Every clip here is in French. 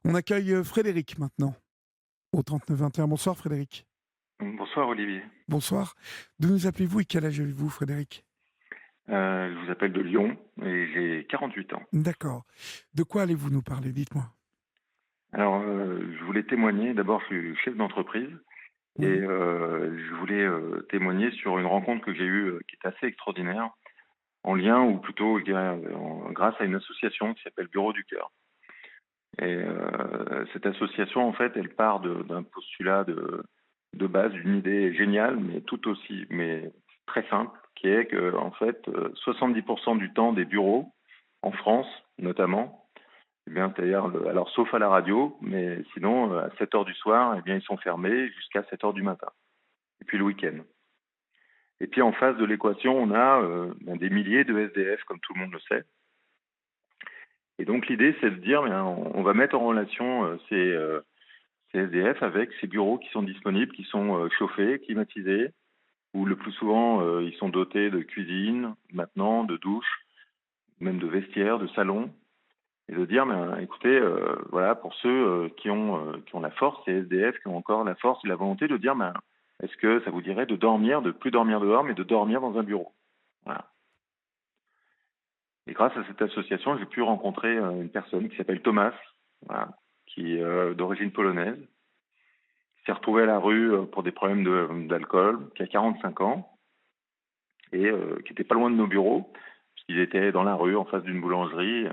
On accueille Frédéric maintenant, au 39 21. Bonsoir Frédéric. Bonsoir Olivier. Bonsoir. D'où nous appelez-vous et quel âge avez-vous Frédéric? Je vous appelle de Lyon et j'ai 48 ans. D'accord. De quoi allez-vous nous parler? Dites-moi. Alors, je voulais témoigner. D'abord, je suis chef d'entreprise et Oui. je voulais témoigner sur une rencontre que j'ai eue qui est assez extraordinaire, en lien ou plutôt, je dirais, grâce à une association qui s'appelle Bureau du Cœur. Et cette association, en fait, elle part d'un postulat de base, d'une idée géniale, mais tout aussi, mais très simple, qui est que, en fait, 70% du temps des bureaux, en France notamment, eh bien, c'est-à-dire, alors sauf à la radio, mais sinon, à 7 heures du soir, eh bien, ils sont fermés jusqu'à 7 heures du matin. Et puis le week-end. Et puis en face de l'équation, on a des milliers de SDF, comme tout le monde le sait. Et donc l'idée, c'est de dire, bien, on va mettre en relation ces SDF avec ces bureaux qui sont disponibles, qui sont chauffés, climatisés, où le plus souvent, ils sont dotés de cuisine, maintenant, de douche, même de vestiaires, de salons. Et de dire, ben, écoutez, voilà, pour ceux qui ont la force, ces SDF qui ont encore la force et la volonté de dire, ben, est-ce que ça vous dirait de dormir, de plus dormir dehors, mais de dormir dans un bureau. Voilà. Et grâce à cette association, j'ai pu rencontrer une personne qui s'appelle Thomas, voilà, qui est d'origine polonaise, qui s'est retrouvé à la rue pour des problèmes d'alcool, qui a 45 ans et qui était pas loin de nos bureaux, puisqu'il était dans la rue en face d'une boulangerie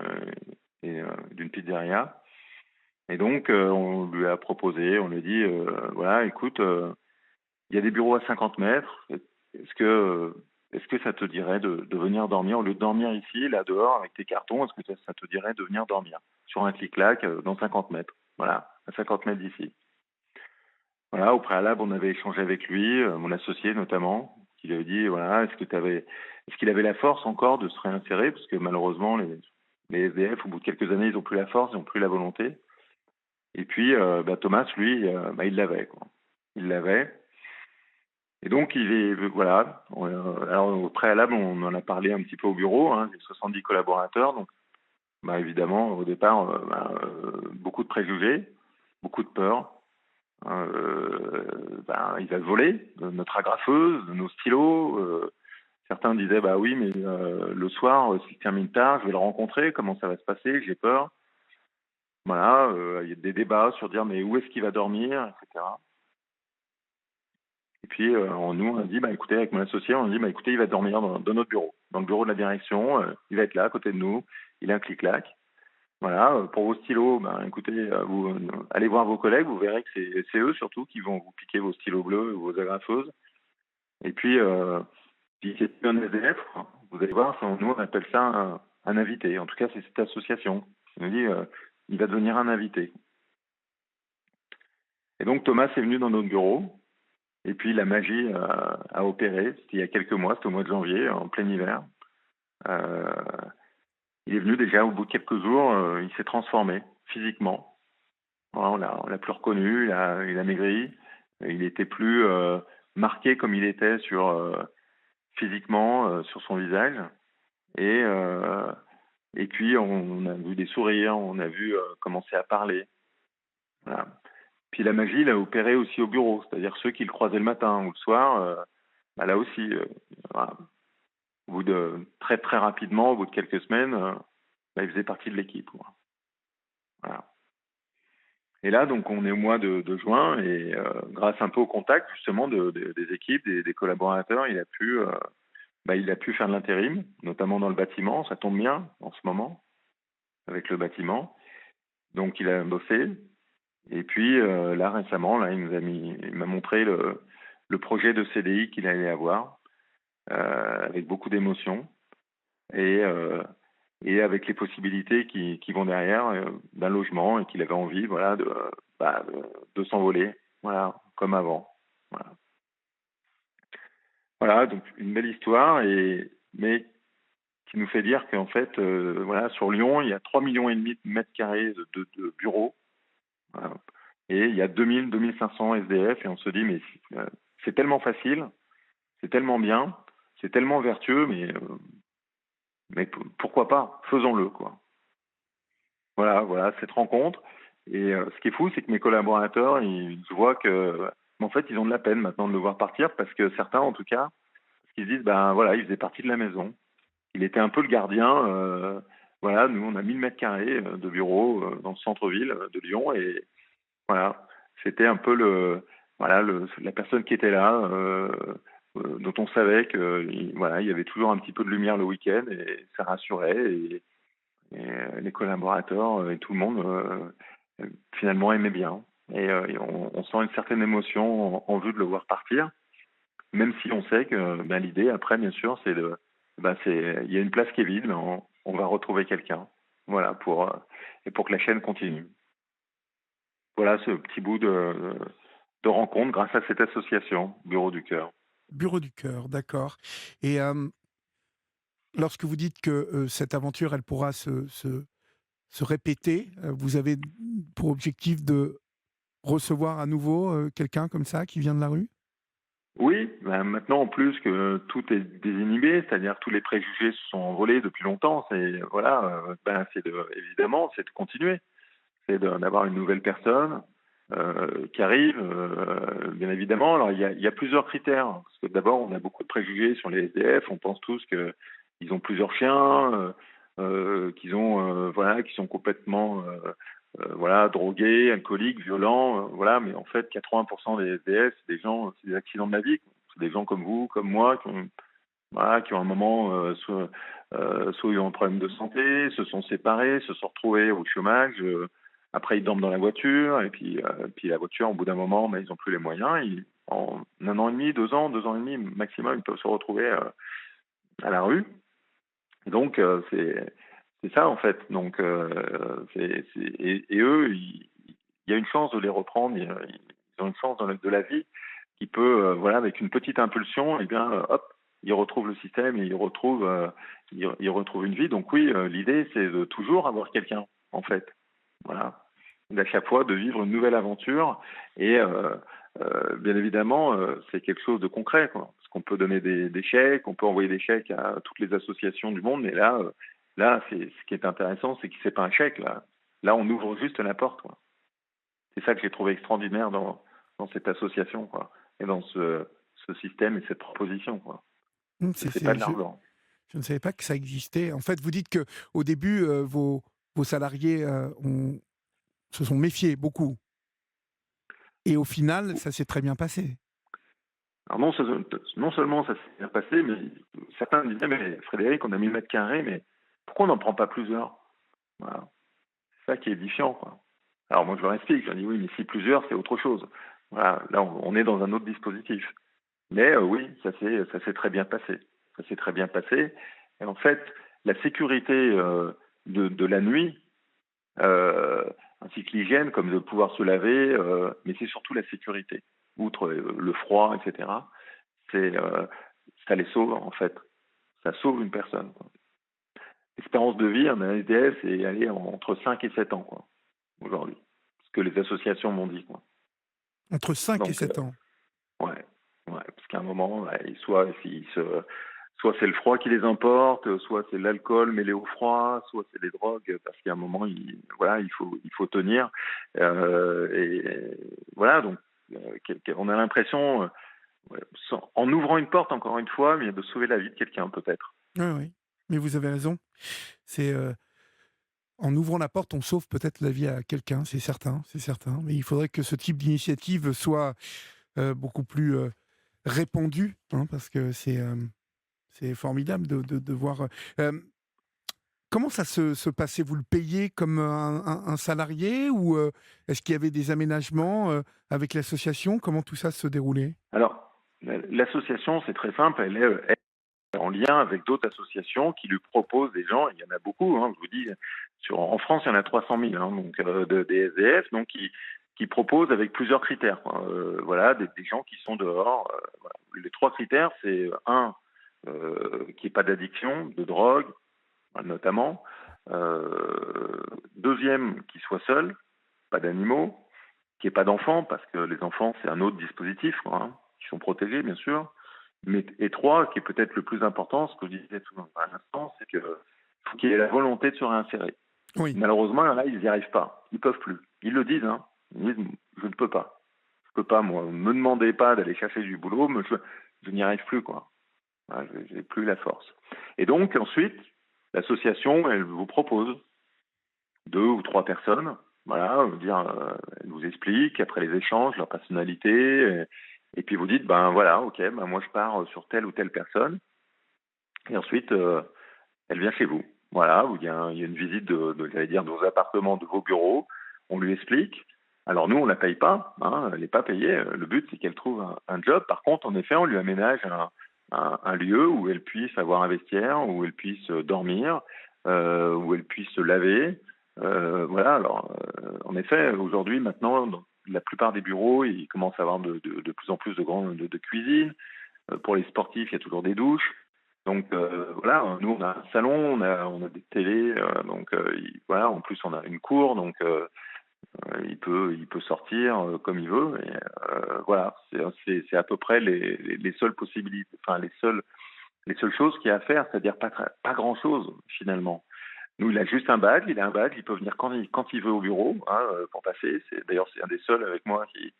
et d'une pizzeria. Et donc, on lui a proposé, on lui a dit, voilà, écoute, il y a des bureaux à 50 mètres. Est-ce que ça te dirait de venir dormir, au lieu de dormir ici, là, dehors, avec tes cartons, est-ce que ça te dirait de venir dormir sur un clic-clac dans 50 mètres? Voilà, à 50 mètres d'ici. Voilà, au préalable, on avait échangé avec lui, mon associé notamment, qui lui avait dit, voilà, est-ce qu'il avait la force encore de se réinsérer, parce que malheureusement, les SDF, au bout de quelques années, ils n'ont plus la force, ils n'ont plus la volonté. Et puis, Thomas, lui, il l'avait, quoi. Il l'avait. Et donc, voilà. Alors, au préalable, on en a parlé un petit peu au bureau, hein, j'ai 70 collaborateurs. Donc, évidemment, au départ, beaucoup de préjugés, beaucoup de peur. Hein, il va voler notre agrafeuse, nos stylos. Certains disaient, bah oui, mais le soir, s'il termine tard, je vais le rencontrer. Comment ça va se passer? J'ai peur. Voilà, il y a des débats sur dire, mais où est-ce qu'il va dormir, etc. Et puis, on a dit, écoutez, avec mon associé, on a dit, écoutez, il va dormir dans notre bureau, dans le bureau de la direction. Il va être là, à côté de nous. Il a un clic-clac. Voilà, pour vos stylos, écoutez, vous allez voir vos collègues, vous verrez que c'est eux surtout qui vont vous piquer vos stylos bleus ou vos agrafeuses. Et puis, si c'est un SDF, vous allez voir, nous, on appelle ça un invité. En tout cas, c'est cette association. On nous dit, il va devenir un invité. Et donc, Thomas est venu dans notre bureau. Et puis la magie a opéré, c'était il y a quelques mois, c'était au mois de janvier, en plein hiver. Euh, il est venu déjà au bout de quelques jours, il s'est transformé physiquement. Voilà, on l'a plus reconnu, il a maigri, il était plus marqué comme il était physiquement sur son visage. Et, euh, et puis on a vu des sourires, on a vu commencer à parler. Voilà. Puis la magie, il a opéré aussi au bureau, c'est-à-dire ceux qui le croisaient le matin ou le soir. Là aussi, voilà. Au bout de très très rapidement, au bout de quelques semaines, il faisait partie de l'équipe, quoi. Voilà. Et là, donc, on est au mois de juin et grâce un peu au contact justement des équipes, des collaborateurs, il a pu faire de l'intérim, notamment dans le bâtiment. Ça tombe bien en ce moment avec le bâtiment. Donc, il a bossé. Et puis là, récemment, là, il m'a montré le projet de CDI qu'il allait avoir avec beaucoup d'émotion. Et, euh, et avec les possibilités qui vont derrière d'un logement et qu'il avait envie, voilà, de s'envoler, voilà, comme avant. Voilà. Voilà, donc une belle histoire, mais qui nous fait dire qu'en fait, voilà, sur Lyon, il y a 3,5 millions de mètres carrés de bureaux, voilà, et il y a 2 500 SDF, et on se dit, mais c'est tellement facile, c'est tellement bien, c'est tellement vertueux, mais pourquoi pas, faisons-le, quoi. Voilà, cette rencontre. Et ce qui est fou, c'est que mes collaborateurs, je vois que, en fait, ils ont de la peine maintenant de le voir partir parce que certains, en tout cas, parce qu'ils se disent, ben voilà, il faisait partie de la maison. Il était un peu le gardien. Voilà, nous, on a 1000 m² de bureaux dans le centre-ville de Lyon et voilà, c'était un peu voilà, la personne qui était là, dont on savait que, voilà, il y avait toujours un petit peu de lumière le week-end et ça rassurait. Et les collaborateurs et tout le monde finalement aimait bien. Et on sent une certaine émotion en vue de le voir partir, même si on sait que ben, l'idée après, bien sûr, c'est il y a une place qui est vide, mais on va retrouver quelqu'un, voilà, et pour que la chaîne continue. Voilà ce petit bout de rencontre grâce à cette association, Bureau du Cœur. Bureau du cœur, d'accord. Et lorsque vous dites que cette aventure, elle pourra se répéter, vous avez pour objectif de recevoir à nouveau quelqu'un comme ça qui vient de la rue? Oui, ben maintenant en plus que tout est désinhibé, c'est-à-dire que tous les préjugés se sont envolés depuis longtemps, ben évidemment, c'est de continuer. D'avoir une nouvelle personne qui arrive, bien évidemment. Alors, il y a plusieurs critères. Parce que d'abord, on a beaucoup de préjugés sur les SDF. On pense tous qu'ils ont plusieurs chiens, voilà, qu'ils sont complètement voilà, drogués, alcooliques, violents. Voilà. Mais en fait, 80% des SDF, c'est des accidents de la vie. C'est des gens comme vous, comme moi, voilà, qui ont un moment, soit ils ont un problème de santé, se sont séparés, se sont retrouvés au chômage. Après, ils dorment dans la voiture, et puis la voiture, au bout d'un moment, ben, ils n'ont plus les moyens. En 1 an et demi, 2 ans, 2 ans et demi maximum, ils peuvent se retrouver à la rue. Donc, c'est ça, en fait. Donc, et eux, il y a une chance de les reprendre, ils ont une chance de la vie qui peut, voilà, avec une petite impulsion, eh bien, hop, ils retrouvent le système et ils retrouvent une vie. Donc oui, l'idée, c'est de toujours avoir quelqu'un, en fait. Voilà. À chaque fois, de vivre une nouvelle aventure. Et bien évidemment, c'est quelque chose de concret, quoi. Parce qu'on peut donner des chèques, on peut envoyer des chèques à toutes les associations du monde, mais là, ce qui est intéressant, c'est que c'est pas un chèque, là. Là, on ouvre juste la porte, quoi. C'est ça que j'ai trouvé extraordinaire dans cette association, quoi, et dans ce système et cette proposition, quoi. C'est pas de l'argent. Je ne savais pas que ça existait. En fait, vous dites que au début, vos salariés se sont méfiés beaucoup. Et au final, ça s'est très bien passé. Alors non seulement ça s'est bien passé, mais certains me disaient, mais Frédéric, on a 1000 m², mais pourquoi on n'en prend pas plusieurs? Voilà. C'est ça qui est édifiant, quoi. Alors moi je leur explique, je leur dis oui, mais si plusieurs, c'est autre chose. Voilà, là on est dans un autre dispositif. Mais oui, ça s'est très bien passé. Ça s'est très bien passé. Et en fait, la sécurité de la nuit, euh, ainsi que l'hygiène, comme de pouvoir se laver, mais c'est surtout la sécurité. Outre le froid, etc., c'est, ça les sauve en fait. Ça sauve une personne, quoi. L'espérance de vie en SDF est allée entre 5 et 7 ans, quoi, aujourd'hui. Ce que les associations m'ont dit, quoi. Entre 5 et Donc, 7 ans. ouais, ouais, parce qu'à un moment, ouais, soit c'est le froid qui les emporte, soit c'est l'alcool mêlé au froid, soit c'est les drogues, parce qu'à un moment, voilà, il faut tenir. Et voilà, donc, on a l'impression, ouais, en ouvrant une porte, encore une fois, mais de sauver la vie de quelqu'un, peut-être. Oui, oui. Mais vous avez raison. C'est en ouvrant la porte, on sauve peut-être la vie à quelqu'un, c'est certain, c'est certain. Mais il faudrait que ce type d'initiative soit beaucoup plus répandu, hein, parce que c'est formidable de voir. Comment ça se passait? Vous le payez comme un salarié ou est-ce qu'il y avait des aménagements avec l'association? Comment tout ça se déroulait? Alors, l'association, c'est très simple, elle est en lien avec d'autres associations qui lui proposent des gens, il y en a beaucoup, hein, je vous dis, en France, il y en a 300 000, hein, donc, des SDF, donc qui proposent avec plusieurs critères, quoi. Voilà, des gens qui sont dehors. Voilà. Les trois critères, c'est un, qu'il n'y ait pas d'addiction, de drogue, notamment. Deuxième, qu'il soit seul, pas d'animaux, qu'il n'y ait pas d'enfants, parce que les enfants, c'est un autre dispositif, quoi, hein, qui sont protégés, bien sûr. Mais, et trois, qui est peut-être le plus important, ce que je disais tout à l'instant, c'est qu'il faut qu'il y ait la volonté de se réinsérer. Oui. Malheureusement, là, ils n'y arrivent pas. Ils ne peuvent plus. Ils le disent, hein. Ils disent, je ne peux pas. Je peux pas, moi. Ne me demandez pas d'aller chercher du boulot, mais je n'y arrive plus, quoi. Voilà, j'ai plus la force. Et donc, ensuite, l'association, elle vous propose 2 ou 3 personnes, voilà, elle vous explique, après les échanges, leur personnalité, et puis vous dites, ben voilà, ok, ben moi je pars sur telle ou telle personne, et ensuite, elle vient chez vous. Voilà, il y a une visite j'allais dire, de vos appartements, de vos bureaux. On lui explique. Alors nous, on la paye pas, hein, elle n'est pas payée. Le but, c'est qu'elle trouve un job. Par contre, en effet, on lui aménage un lieu où elle puisse avoir un vestiaire, où elle puisse dormir, où elle puisse se laver. Voilà. Alors, en effet, aujourd'hui, maintenant, dans la plupart des bureaux, ils commencent à avoir de plus en plus de cuisine. Pour les sportifs, il y a toujours des douches. Donc voilà, nous on a un salon, on a des télés, voilà, en plus on a une cour, donc il peut sortir comme il veut. Et, voilà, c'est à peu près les seules possibilités, enfin les seules choses qu'il y a à faire, c'est-à-dire pas grand-chose finalement. Nous, il a juste un badge, il peut venir quand il veut au bureau, hein, pour passer. D'ailleurs c'est un des seuls avec moi qui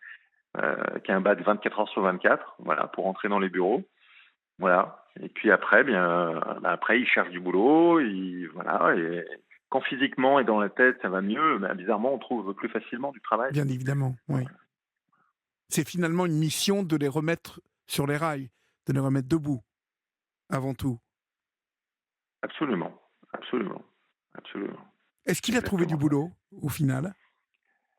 a un badge 24 heures sur 24, voilà, pour entrer dans les bureaux. Voilà. Et puis après, après, il cherche du boulot, voilà. Et quand physiquement et dans la tête, ça va mieux, bizarrement, on trouve plus facilement du travail. Bien évidemment, oui. C'est finalement une mission de les remettre sur les rails, de les remettre debout, avant tout. Absolument, absolument, absolument. Est-ce qu'il a trouvé du Exactement ça. boulot, au final?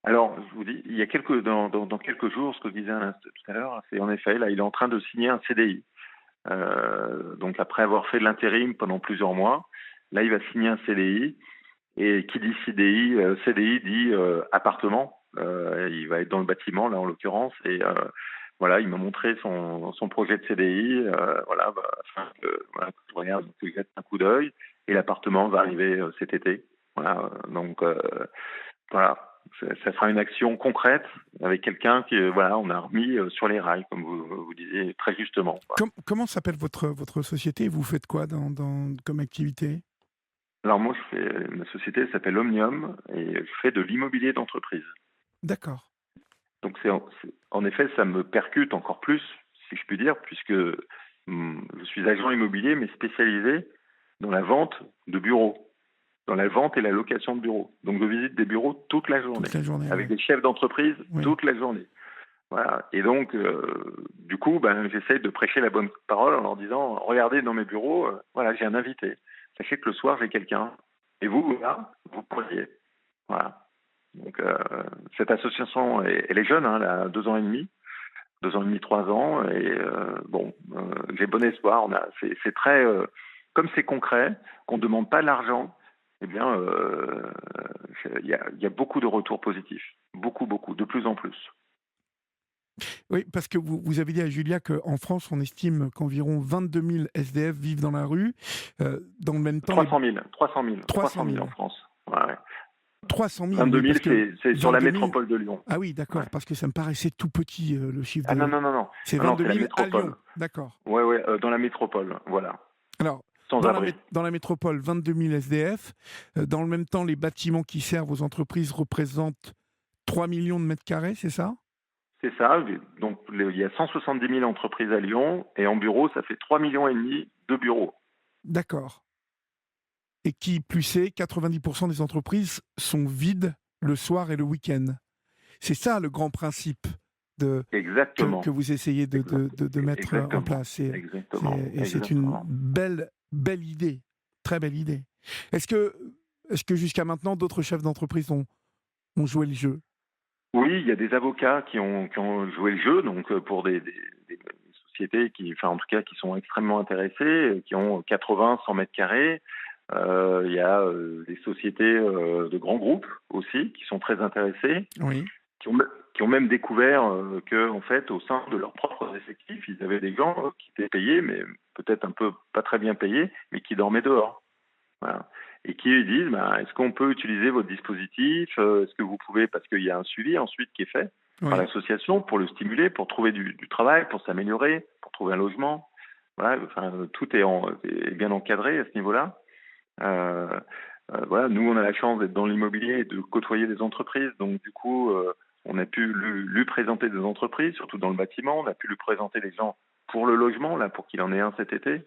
Alors, je vous dis, il y a dans quelques jours, ce que je disais tout à l'heure, c'est en effet, là, il est en train de signer un CDI. Donc, après avoir fait de l'intérim pendant plusieurs mois, là, il va signer un CDI. Et qui dit CDI dit appartement. Il va être dans le bâtiment, là, en l'occurrence. Et voilà, il m'a montré son projet de CDI. Voilà, afin que je regarde, que je jette un coup d'œil. Et l'appartement va arriver cet été. Voilà, donc voilà. Ça sera une action concrète avec quelqu'un qui, voilà, on a remis sur les rails, comme vous disiez très justement. Comment s'appelle votre société? Vous faites quoi comme activité? Alors moi, ma société s'appelle Omnium et je fais de l'immobilier d'entreprise. D'accord. Donc en effet, ça me percute encore plus, si je puis dire, puisque je suis agent immobilier, mais spécialisé dans la vente de bureaux, dans la vente et la location de bureaux. Donc je visite des bureaux toute la journée, Toute la journée, avec oui. des chefs d'entreprise Oui. toute la journée. Voilà. Et donc, du coup, j'essaye de prêcher la bonne parole en leur disant, regardez dans mes bureaux, voilà, j'ai un invité. Sachez que le soir, j'ai quelqu'un. Et vous, là, vous pourriez. Voilà. Donc, cette association, elle est jeune, hein, elle a 2 ans et demi, 3 ans. Et j'ai bon espoir. C'est très, comme c'est concret, qu'on ne demande pas de l'argent, eh bien, il y a beaucoup de retours positifs. Beaucoup, beaucoup, de plus en plus. Oui, parce que vous avez dit à Julia qu'en France, on estime qu'environ 22 000 SDF vivent dans la rue. Dans le même temps, 300 000, 300 300 000 000. en France. Ouais. 300 000, 22 oui, 000, parce que c'est sur la 22 000... métropole de Lyon. Ah oui, d'accord, Ouais. parce que ça me paraissait tout petit, le chiffre Ah non, de... non, non, non. C'est Non, non, 22 c'est la 000 à métropole. Lyon, d'accord. Ouais, ouais, dans la métropole, voilà. Alors, Sans abri. dans la métropole, 22 000 SDF. Dans le même temps, les bâtiments qui servent aux entreprises représentent 3 millions de mètres carrés, c'est ça? C'est ça. Donc, il y a 170 000 entreprises à Lyon et en bureau, ça fait 3,5 millions de bureaux. D'accord. Et qui plus est, 90% des entreprises sont vides le soir et le week-end. C'est ça le grand principe Exactement. que vous essayez de mettre en Exactement. place. Exactement. Et c'est une Exactement. belle idée, très belle idée. Est-ce que jusqu'à maintenant, d'autres chefs d'entreprise ont joué le jeu? Oui, il y a des avocats qui ont joué le jeu, donc pour des sociétés qui, enfin en tout cas, qui sont extrêmement intéressées, qui ont 80, 100 mètres carrés. Il y a des sociétés de grands groupes aussi qui sont très intéressés, Oui, qui ont même découvert que, en fait, au sein de leurs propres effectifs, ils avaient des gens qui étaient payés, mais peut-être un peu pas très bien payés, mais qui dormaient dehors. Voilà. Et qui lui disent, est-ce qu'on peut utiliser votre dispositif? Est-ce que vous pouvez, parce qu'il y a un suivi ensuite qui est fait par oui. l'association pour le stimuler, pour trouver du travail, pour s'améliorer, pour trouver un logement. Voilà, enfin, tout est bien encadré à ce niveau-là. Euh, voilà, nous, on a la chance d'être dans l'immobilier et de côtoyer des entreprises. Donc, du coup, on a pu lui présenter des entreprises, surtout dans le bâtiment. On a pu lui présenter des gens pour le logement, là, pour qu'il en ait un cet été.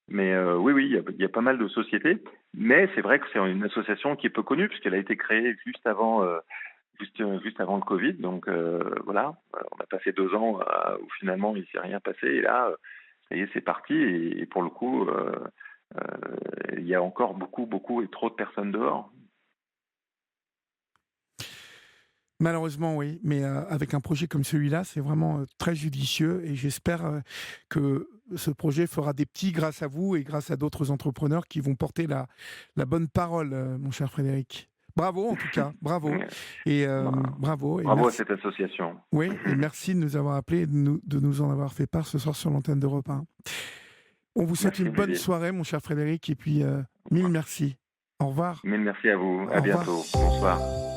Mais oui, oui, il y a pas mal de sociétés. Mais c'est vrai que c'est une association qui est peu connue, puisqu'elle a été créée juste avant le Covid. Donc, voilà, on a passé 2 ans où finalement, il ne s'est rien passé. Et là, ça y est, c'est parti. Et pour le coup, il y a encore beaucoup, beaucoup et trop de personnes dehors. Malheureusement, oui, mais avec un projet comme celui-là, c'est vraiment très judicieux et j'espère que ce projet fera des petits grâce à vous et grâce à d'autres entrepreneurs qui vont porter la bonne parole, mon cher Frédéric. Bravo en tout cas, bravo. Et Bah, bravo et bravo à merci. cette association. Oui, et merci de nous avoir appelés et de nous en avoir fait part ce soir sur l'antenne d'Europe 1. On vous souhaite Merci, une bonne Olivier. soirée, mon cher Frédéric, et puis mille merci. Au revoir. Mille merci à vous. À Au revoir. bientôt. Bonsoir.